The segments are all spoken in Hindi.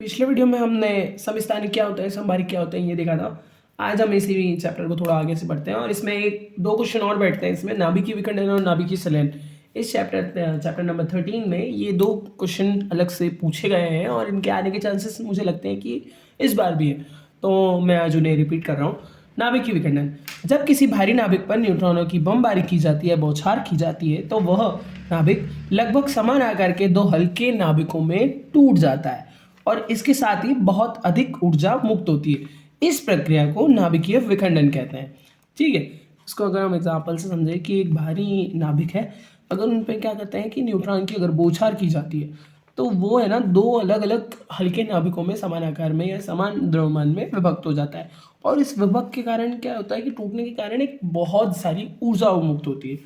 पिछले वीडियो में हमने समस्थानिक क्या होता है, समभारिक क्या होता है ये देखा था। आज हम इसी चैप्टर को थोड़ा आगे से पढ़ते हैं और इसमें एक दो क्वेश्चन और बैठते हैं इसमें, नाभिकीय विखंडन और नाभिकीय संलयन। इस चैप्टर नंबर 13 में ये दो क्वेश्चन अलग से पूछे गए हैं और इनके आने के चांसेस मुझे लगते हैं कि इस बार भी है, तो मैं आज उन्हें रिपीट कर रहा हूँ। नाभिकीय विखंडन, जब किसी भारी नाभिक पर न्यूट्रॉनों की बमबारी की जाती है, बौछार की जाती है, तो वह नाभिक लगभग समान आकार के दो हल्के नाभिकों में टूट जाता है और इसके साथ ही बहुत अधिक ऊर्जा मुक्त होती है। इस प्रक्रिया को नाभिकीय विखंडन कहते हैं। ठीक है, इसको अगर हम एग्जाम्पल से समझें कि एक भारी नाभिक है, अगर उन पर क्या करते हैं कि न्यूट्रॉन की अगर बौछार की जाती है तो वो है ना दो अलग अलग हल्के नाभिकों में समान आकार में या समान द्रव्यमान में विभक्त हो जाता है और इस विभक्त के कारण क्या होता है कि टूटने के कारण एक बहुत सारी ऊर्जा मुक्त होती है।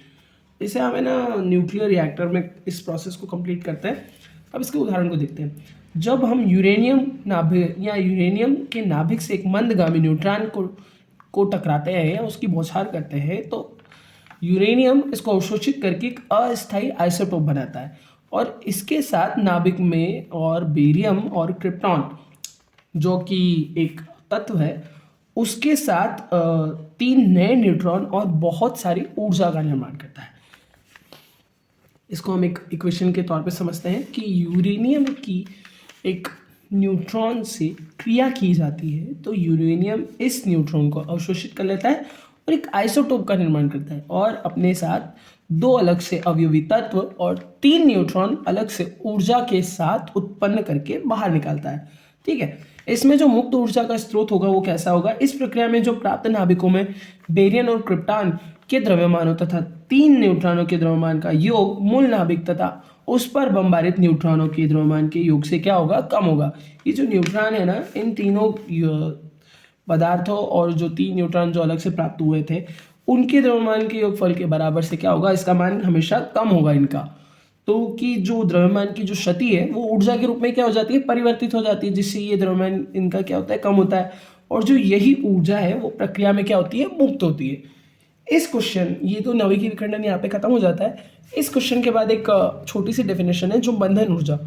इसे हमें ना न्यूक्लियर रिएक्टर में इस प्रोसेस को कंप्लीट करते हैं। अब इसके उदाहरण को देखते हैं। जब हम यूरेनियम नाभिक या यूरेनियम के नाभिक से एक मंदगामी न्यूट्रॉन को टकराते हैं या उसकी बौछार करते हैं तो यूरेनियम इसको अवशोषित करके एक अस्थायी आइसोटोप बनाता है और इसके साथ नाभिक में और बेरियम और क्रिप्टॉन जो कि एक तत्व है उसके साथ तीन नए न्यूट्रॉन और बहुत सारी ऊर्जा का निर्माण करता है। इसको हम एक इक्वेशन के तौर पे समझते हैं कि यूरेनियम की एक न्यूट्रॉन से क्रिया की जाती है तो यूरेनियम इस न्यूट्रॉन को अवशोषित कर लेता है और एक आइसोटोप का निर्माण करता है और अपने साथ दो अलग से अवयवी तत्व और तीन न्यूट्रॉन अलग से ऊर्जा के साथ उत्पन्न करके बाहर निकालता है। ठीक है, इसमें जो मुक्त ऊर्जा का स्रोत होगा वो कैसा होगा? इस प्रक्रिया में जो प्राप्त नाभिकों में बेरियम और क्रिप्टॉन के द्रव्यमानों तथा तीन न्यूट्रॉनों के द्रव्यमान का योग मूल नाभिक तथा उस पर बमबारित न्यूट्रॉनों के द्रव्यमान के योग से क्या होगा? कम होगा। ये जो न्यूट्रॉन है ना, इन तीनों पदार्थों और जो तीन न्यूट्रॉन जो अलग से प्राप्त हुए थे उनके द्रव्यमान के योगफल के बराबर से क्या होगा? इसका मान हमेशा कम होगा इनका। तो कि जो द्रव्यमान की जो क्षति है वो ऊर्जा के रूप में क्या हो जाती है? परिवर्तित हो जाती है, जिससे ये द्रव्यमान इनका क्या होता है? कम होता है और जो यही ऊर्जा है वो प्रक्रिया में क्या होती है? मुक्त होती है। इस क्वेश्चन, ये तो नाभिकीय विखंडन यहाँ पे खत्म हो जाता है। इस क्वेश्चन के बाद एक छोटी सी डेफिनेशन है जो बंधन ऊर्जा,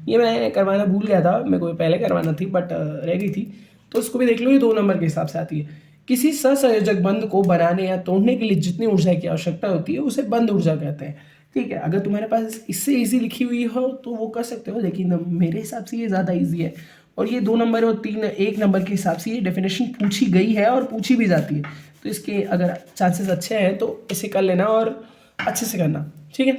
ये मैं करवाना भूल गया था, मेरे को पहले करवाना थी बट रह गई थी, तो उसको भी देख लो। ये 2 नंबर के हिसाब से आती है। किसी सहसंयोजक बंध को बनाने या तोड़ने के लिए जितनी ऊर्जा की आवश्यकता होती है उसे बंध ऊर्जा कहते हैं। ठीक है, अगर तुम्हारे पास इससे इजी लिखी हुई हो तो वो कर सकते हो, लेकिन मेरे हिसाब से ये ज़्यादा इजी है और ये 2 नंबर और 1 नंबर के हिसाब से ये डेफिनेशन पूछी गई है और पूछी भी जाती है, तो इसके अगर चांसेस अच्छे हैं तो इसे कर लेना और अच्छे से करना। ठीक है।